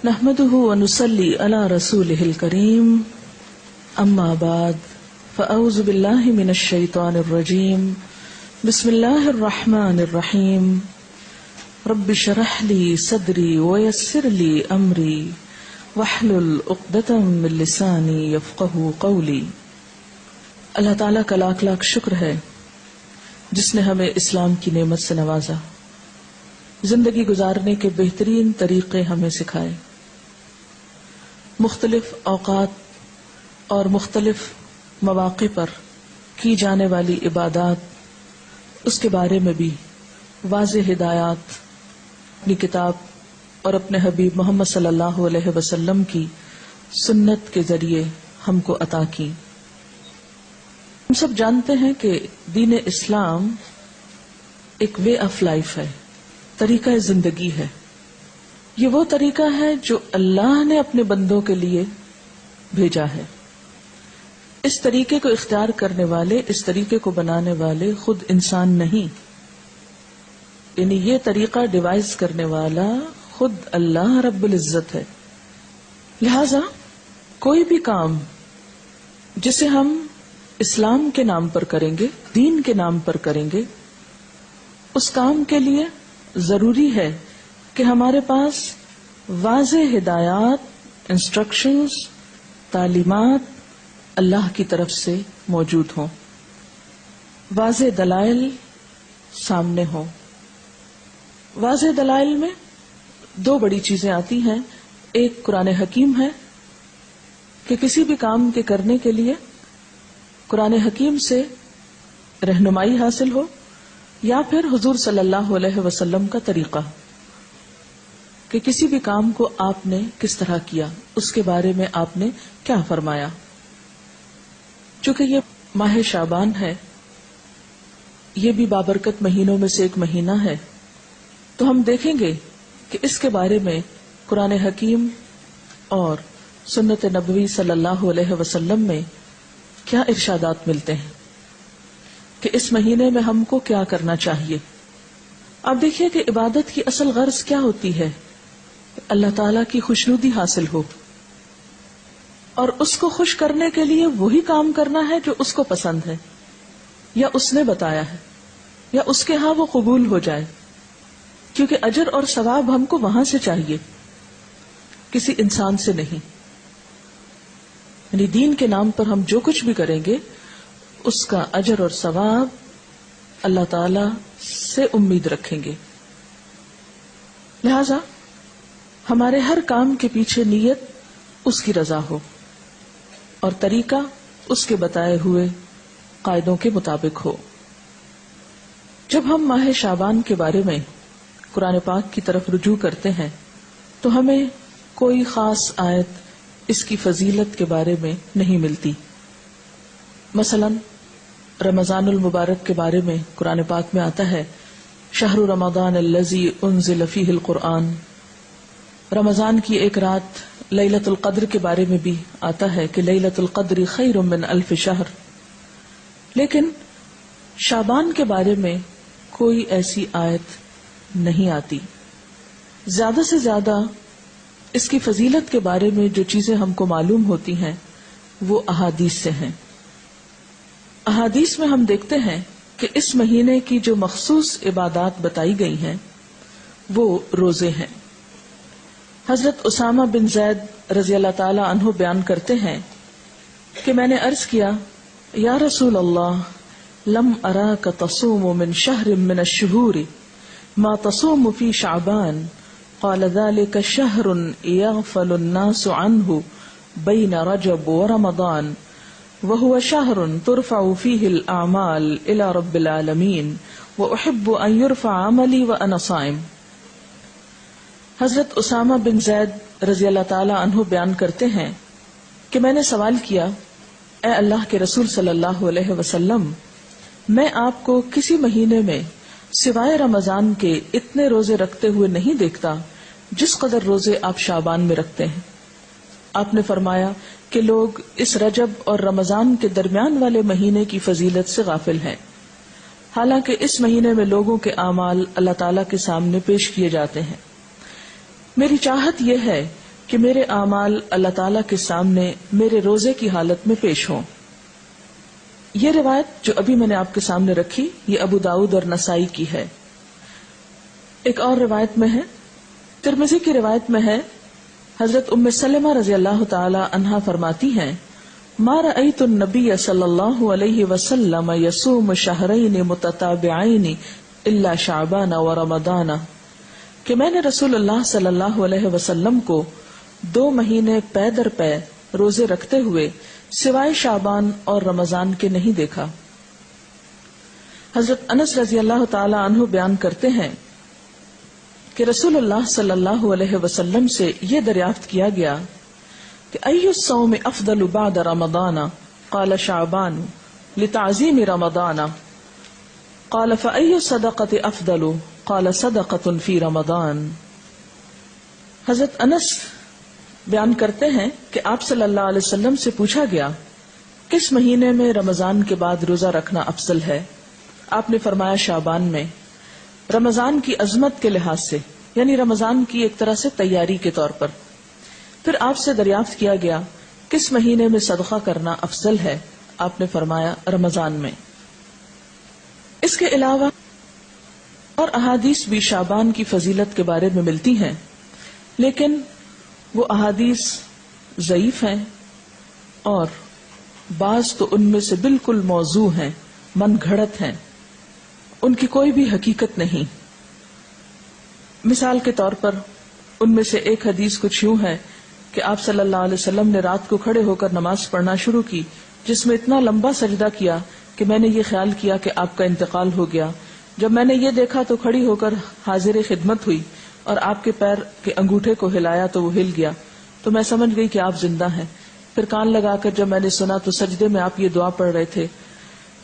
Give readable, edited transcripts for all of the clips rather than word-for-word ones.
نحمده ونصلي على رسوله الكريم اما بعد فاعوذ بالله من الشيطان الرجيم بسم الله الرحمن الرحيم رب اشرح لي صدري ويسر لي امري واحلل عقدة من لساني يفقهوا قولي۔ اللہ تعالیٰ کا لاکھ لاکھ شکر ہے جس نے ہمیں اسلام کی نعمت سے نوازا، زندگی گزارنے کے بہترین طریقے ہمیں سکھائے، مختلف اوقات اور مختلف مواقع پر کی جانے والی عبادات، اس کے بارے میں بھی واضح ہدایات اپنی کتاب اور اپنے حبیب محمد صلی اللہ علیہ وسلم کی سنت کے ذریعے ہم کو عطا کی۔ ہم سب جانتے ہیں کہ دین اسلام ایک وے آف لائف ہے، طریقہ زندگی ہے۔ یہ وہ طریقہ ہے جو اللہ نے اپنے بندوں کے لیے بھیجا ہے۔ اس طریقے کو اختیار کرنے والے، اس طریقے کو بنانے والے خود انسان نہیں، یعنی یہ طریقہ ڈیوائز کرنے والا خود اللہ رب العزت ہے۔ لہذا کوئی بھی کام جسے ہم اسلام کے نام پر کریں گے، دین کے نام پر کریں گے، اس کام کے لیے ضروری ہے کہ ہمارے پاس واضح ہدایات، انسٹرکشنز، تعلیمات اللہ کی طرف سے موجود ہوں، واضح دلائل سامنے ہوں۔ واضح دلائل میں دو بڑی چیزیں آتی ہیں، ایک قرآن حکیم ہے کہ کسی بھی کام کے کرنے کے لیے قرآن حکیم سے رہنمائی حاصل ہو، یا پھر حضور صلی اللہ علیہ وسلم کا طریقہ کہ کسی بھی کام کو آپ نے کس طرح کیا، اس کے بارے میں آپ نے کیا فرمایا۔ چونکہ یہ ماہ شعبان ہے، یہ بھی بابرکت مہینوں میں سے ایک مہینہ ہے، تو ہم دیکھیں گے کہ اس کے بارے میں قرآن حکیم اور سنت نبوی صلی اللہ علیہ وسلم میں کیا ارشادات ملتے ہیں کہ اس مہینے میں ہم کو کیا کرنا چاہیے۔ اب دیکھیے کہ عبادت کی اصل غرض کیا ہوتی ہے، اللہ تعالیٰ کی خوشنودی حاصل ہو، اور اس کو خوش کرنے کے لیے وہی کام کرنا ہے جو اس کو پسند ہے، یا اس نے بتایا ہے، یا اس کے ہاں وہ قبول ہو جائے، کیونکہ اجر اور ثواب ہم کو وہاں سے چاہیے، کسی انسان سے نہیں۔ یعنی دین کے نام پر ہم جو کچھ بھی کریں گے اس کا اجر اور ثواب اللہ تعالی سے امید رکھیں گے۔ لہذا ہمارے ہر کام کے پیچھے نیت اس کی رضا ہو اور طریقہ اس کے بتائے ہوئے قاعدوں کے مطابق ہو۔ جب ہم ماہ شعبان کے بارے میں قرآن پاک کی طرف رجوع کرتے ہیں تو ہمیں کوئی خاص آیت اس کی فضیلت کے بارے میں نہیں ملتی۔ مثلا رمضان المبارک کے بارے میں قرآن پاک میں آتا ہے، شہر رمضان الذی انزل فیہ القرآن۔ رمضان کی ایک رات لیلۃ القدر کے بارے میں بھی آتا ہے کہ لیلۃ القدر خیر من الف شہر، لیکن شعبان کے بارے میں کوئی ایسی آیت نہیں آتی۔ زیادہ سے زیادہ اس کی فضیلت کے بارے میں جو چیزیں ہم کو معلوم ہوتی ہیں وہ احادیث سے ہیں۔ احادیث میں ہم دیکھتے ہیں کہ اس مہینے کی جو مخصوص عبادات بتائی گئی ہیں وہ روزے ہیں۔ حضرت اسامہ بن زید رضی اللہ تعالی عنہ بیان کرتے ہیں کہ میں نے عرض کیا، یا رسول اللہ، لم اراک تصوم من شہر من الشہور ما تصوم فی شعبان، قال ذلك شهر يغفل الناس عنه بين رجب ورمضان وهو شهر ترفع فيه الأعمال إلى رب العالمين وأحب أن يرفع عملي وأنا صائم۔ حضرت اسامہ بن زید رضی اللہ تعالی عنہ بیان کرتے ہیں کہ میں نے سوال کیا، اے اللہ کے رسول صلی اللہ علیہ وسلم، میں آپ کو کسی مہینے میں سوائے رمضان کے اتنے روزے رکھتے ہوئے نہیں دیکھتا جس قدر روزے آپ شعبان میں رکھتے ہیں۔ آپ نے فرمایا کہ لوگ اس رجب اور رمضان کے درمیان والے مہینے کی فضیلت سے غافل ہیں، حالانکہ اس مہینے میں لوگوں کے اعمال اللہ تعالیٰ کے سامنے پیش کیے جاتے ہیں۔ میری چاہت یہ ہے کہ میرے اعمال اللہ تعالیٰ کے سامنے میرے روزے کی حالت میں پیش ہوں. یہ روایت جو ابھی میں نے آپ کے سامنے رکھی یہ ابو داؤد اور نسائی کی ہے. ایک اور روایت میں ہے، ترمذی کی روایت میں ہے، حضرت ام سلمہ رضی اللہ تعالی عنہا فرماتی ہیں ما رأیت النبی صلی اللہ علیہ وسلم یصوم شہرین متتابعین الا شعبان و رمضان، کہ میں نے رسول اللہ صلی اللہ علیہ وسلم کو 2 مہینے پے در پے روزے رکھتے ہوئے سوائے شعبان اور رمضان کے نہیں دیکھا. حضرت انس رضی اللہ تعالی عنہ بیان کرتے ہیں کہ رسول اللہ صلی اللہ علیہ وسلم سے یہ دریافت کیا گیا کہ ای الصوم افضل بعد رمضان؟ قال شعبان لتعظیم رمضان. قال فأی الصدقۃ افضل؟ قال صدقۃ فی رمضان. حضرت انس بیان کرتے ہیں کہ آپ صلی اللہ علیہ وسلم سے پوچھا گیا کس مہینے میں رمضان کے بعد روزہ رکھنا افضل ہے؟ آپ نے فرمایا شعبان میں، رمضان کی عظمت کے لحاظ سے، یعنی رمضان کی ایک طرح سے تیاری کے طور پر. پھر آپ سے دریافت کیا گیا کس مہینے میں صدقہ کرنا افضل ہے؟ آپ نے فرمایا رمضان میں. اس کے علاوہ اور احادیث بھی شعبان کی فضیلت کے بارے میں ملتی ہیں، لیکن وہ احادیث ضعیف ہیں اور بعض تو ان میں سے بالکل موضوع ہیں، من گھڑت ہیں، ان کی کوئی بھی حقیقت نہیں. مثال کے طور پر ان میں سے ایک حدیث کچھ یوں ہے کہ آپ صلی اللہ علیہ وسلم نے رات کو کھڑے ہو کر نماز پڑھنا شروع کی جس میں اتنا لمبا سجدہ کیا کہ میں نے یہ خیال کیا کہ آپ کا انتقال ہو گیا. جب میں نے یہ دیکھا تو کھڑی ہو کر حاضر خدمت ہوئی اور آپ کے پیر کے انگوٹھے کو ہلایا تو وہ ہل گیا، تو میں سمجھ گئی کہ آپ زندہ ہیں. پھر کان لگا کر جب میں نے سنا تو سجدے میں آپ یہ دعا پڑھ رہے تھے،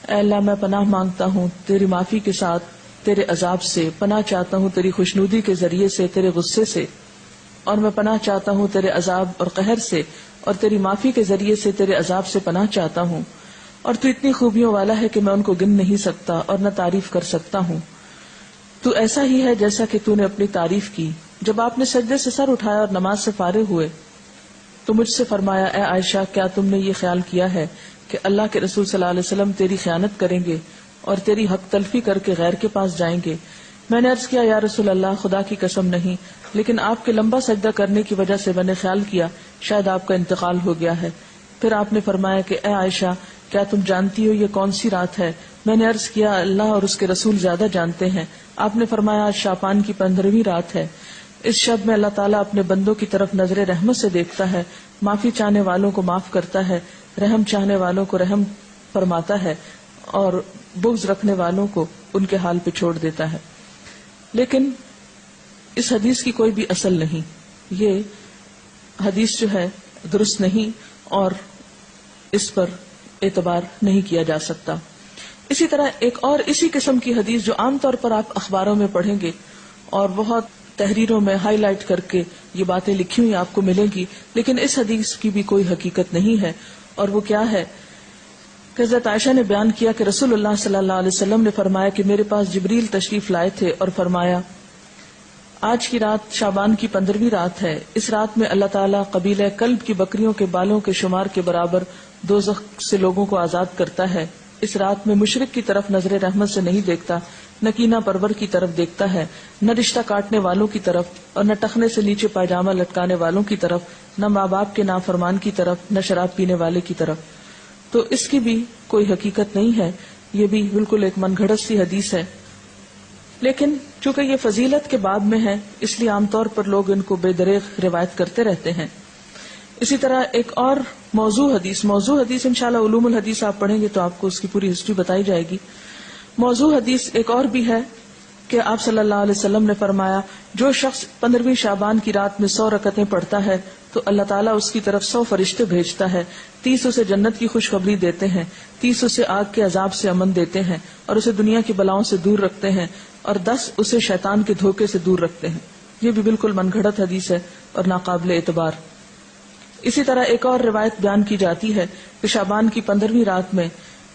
اے اللہ میں پناہ مانگتا ہوں تیری معافی کے ساتھ تیرے عذاب سے، پناہ چاہتا ہوں تیری خوشنودی کے ذریعے سے تیرے غصے سے، اور میں پناہ چاہتا ہوں تیرے عذاب اور قہر سے، اور تیری معافی کے ذریعے سے تیرے عذاب سے پناہ چاہتا ہوں، اور تو اتنی خوبیوں والا ہے کہ میں ان کو گن نہیں سکتا اور نہ تعریف کر سکتا ہوں. تو ایسا ہی ہے جیسا کہ تو نے اپنی تعریف کی. جب آپ نے سجدے سے سر اٹھایا اور نماز سے فارغ ہوئے تو مجھ سے فرمایا اے عائشہ کیا تم نے یہ خیال کیا ہے کہ اللہ کے رسول صلی اللہ علیہ وسلم تیری خیانت کریں گے اور تیری حق تلفی کر کے غیر کے پاس جائیں گے؟ میں نے عرض کیا یا رسول اللہ خدا کی قسم نہیں، لیکن آپ کے لمبا سجدہ کرنے کی وجہ سے میں نے خیال کیا شاید آپ کا انتقال ہو گیا ہے. پھر آپ نے فرمایا کہ اے عائشہ کیا تم جانتی ہو یہ کون سی رات ہے؟ میں نے عرض کیا اللہ اور اس کے رسول زیادہ جانتے ہیں. آپ نے فرمایا آج شعبان کی 15ویں رات ہے. اس شب میں اللہ تعالیٰ اپنے بندوں کی طرف نظر رحمت سے دیکھتا ہے، معافی چاہنے والوں کو معاف کرتا ہے، رحم چاہنے والوں کو رحم فرماتا ہے اور بغض رکھنے والوں کو ان کے حال پہ چھوڑ دیتا ہے. لیکن اس حدیث کی کوئی بھی اصل نہیں، یہ حدیث جو ہے درست نہیں اور اس پر اعتبار نہیں کیا جا سکتا. اسی طرح ایک اور اسی قسم کی حدیث جو عام طور پر آپ اخباروں میں پڑھیں گے اور بہت تحریروں میں ہائی لائٹ کر کے یہ باتیں لکھی ہوئی آپ کو ملیں گی، لیکن اس حدیث کی بھی کوئی حقیقت نہیں ہے. اور وہ کیا ہے کہ حضرت عائشہ نے بیان کیا کہ رسول اللہ صلی اللہ علیہ وسلم نے فرمایا کہ میرے پاس جبریل تشریف لائے تھے اور فرمایا آج کی رات شعبان کی 15ویں رات ہے. اس رات میں اللہ تعالیٰ قبیلہ کلب کی بکریوں کے بالوں کے شمار کے برابر دوزخ سے لوگوں کو آزاد کرتا ہے. اس رات میں مشرک کی طرف نظر رحمت سے نہیں دیکھتا، نہ کینہ پرور کی طرف دیکھتا ہے، نہ رشتہ کاٹنے والوں کی طرف اور نہ ٹخنے سے نیچے پائجامہ لٹکانے والوں کی طرف، نہ ماں باپ کے نافرمان کی طرف، نہ شراب پینے والے کی طرف. تو اس کی بھی کوئی حقیقت نہیں ہے، یہ بھی بالکل ایک من گھڑت سی حدیث ہے. لیکن چونکہ یہ فضیلت کے باب میں ہے اس لیے عام طور پر لوگ ان کو بے دریغ روایت کرتے رہتے ہیں. اسی طرح ایک اور موضوع حدیث انشاءاللہ علوم الحدیث آپ پڑھیں گے تو آپ کو اس کی پوری ہسٹری بتائی جائے گی. موضوع حدیث ایک اور بھی ہے کہ آپ صلی اللہ علیہ وسلم نے فرمایا جو شخص 15ویں شعبان کی رات میں 100 رکعتیں پڑھتا ہے تو اللہ تعالیٰ اس کی طرف 100 فرشتے بھیجتا ہے، 30 اسے جنت کی خوشخبری دیتے ہیں، 30 اسے آگ کے عذاب سے امن دیتے ہیں اور اسے دنیا کی بلاؤں سے دور رکھتے ہیں، اور 10 اسے شیطان کے دھوکے سے دور رکھتے ہیں. یہ بھی بالکل من گھڑت حدیث ہے اور ناقابل اعتبار. اسی طرح ایک اور روایت بیان کی جاتی ہے کہ شعبان کی 15ویں رات میں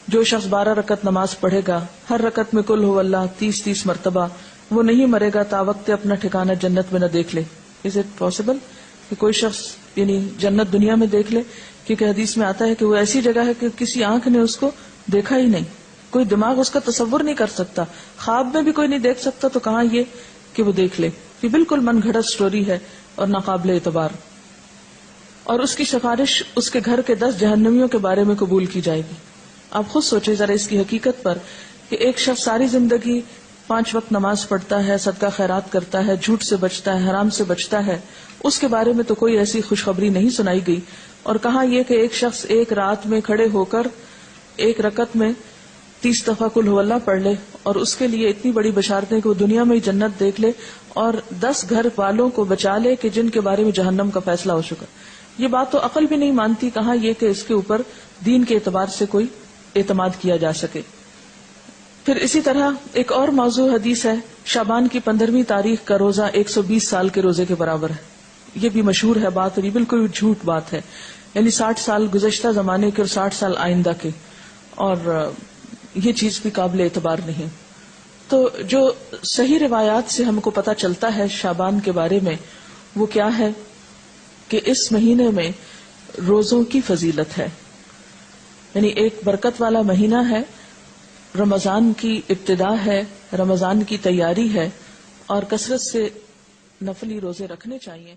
جو شخص 12 رکعت نماز پڑھے گا، ہر رکعت میں قل هو اللہ 30 مرتبہ، وہ نہیں مرے گا تا وقت اپنا ٹھکانہ جنت میں نہ دیکھ لے. Is it possible? کہ کوئی شخص یعنی جنت دنیا میں دیکھ لے، کیونکہ حدیث میں آتا ہے کہ وہ ایسی جگہ ہے کہ کسی آنکھ نے اس کو دیکھا ہی نہیں، کوئی دماغ اس کا تصور نہیں کر سکتا، خواب میں بھی کوئی نہیں دیکھ سکتا، تو کہاں یہ کہ وہ دیکھ لے. یہ بالکل من گھڑت سٹوری ہے اور ناقابل اعتبار. اور اس کی سفارش اس کے گھر کے 10 جہنمیوں کے بارے میں قبول کی جائے گی. آپ خود سوچیں ذرا اس کی حقیقت پر کہ ایک شخص ساری زندگی 5 وقت نماز پڑھتا ہے، صدقہ خیرات کرتا ہے، جھوٹ سے بچتا ہے، حرام سے بچتا ہے، اس کے بارے میں تو کوئی ایسی خوشخبری نہیں سنائی گئی. اور کہاں یہ کہ ایک شخص ایک رات میں کھڑے ہو کر ایک رکعت میں 30 دفعہ قل ہو اللہ پڑھ لے اور اس کے لیے اتنی بڑی بشارتیں کہ وہ دنیا میں ہی جنت دیکھ لے اور 10 گھر والوں کو بچا لے کہ جن کے بارے میں جہنم کا فیصلہ ہو چکا. یہ بات تو عقل بھی نہیں مانتی، کہاں یہ کہ اس کے اوپر دین کے اعتبار سے کوئی اعتماد کیا جا سکے. پھر اسی طرح ایک اور موضوع حدیث ہے، شعبان کی 15ویں تاریخ کا روزہ 120 سال کے روزے کے برابر ہے. یہ بھی مشہور ہے بات، اور یہ بالکل جھوٹ بات ہے. یعنی 60 سال گزشتہ زمانے کے اور 60 سال آئندہ کے، اور یہ چیز بھی قابل اعتبار نہیں. تو جو صحیح روایات سے ہم کو پتہ چلتا ہے شعبان کے بارے میں وہ کیا ہے کہ اس مہینے میں روزوں کی فضیلت ہے. یعنی ایک برکت والا مہینہ ہے، رمضان کی ابتدا ہے، رمضان کی تیاری ہے، اور کثرت سے نفلی روزے رکھنے چاہیے.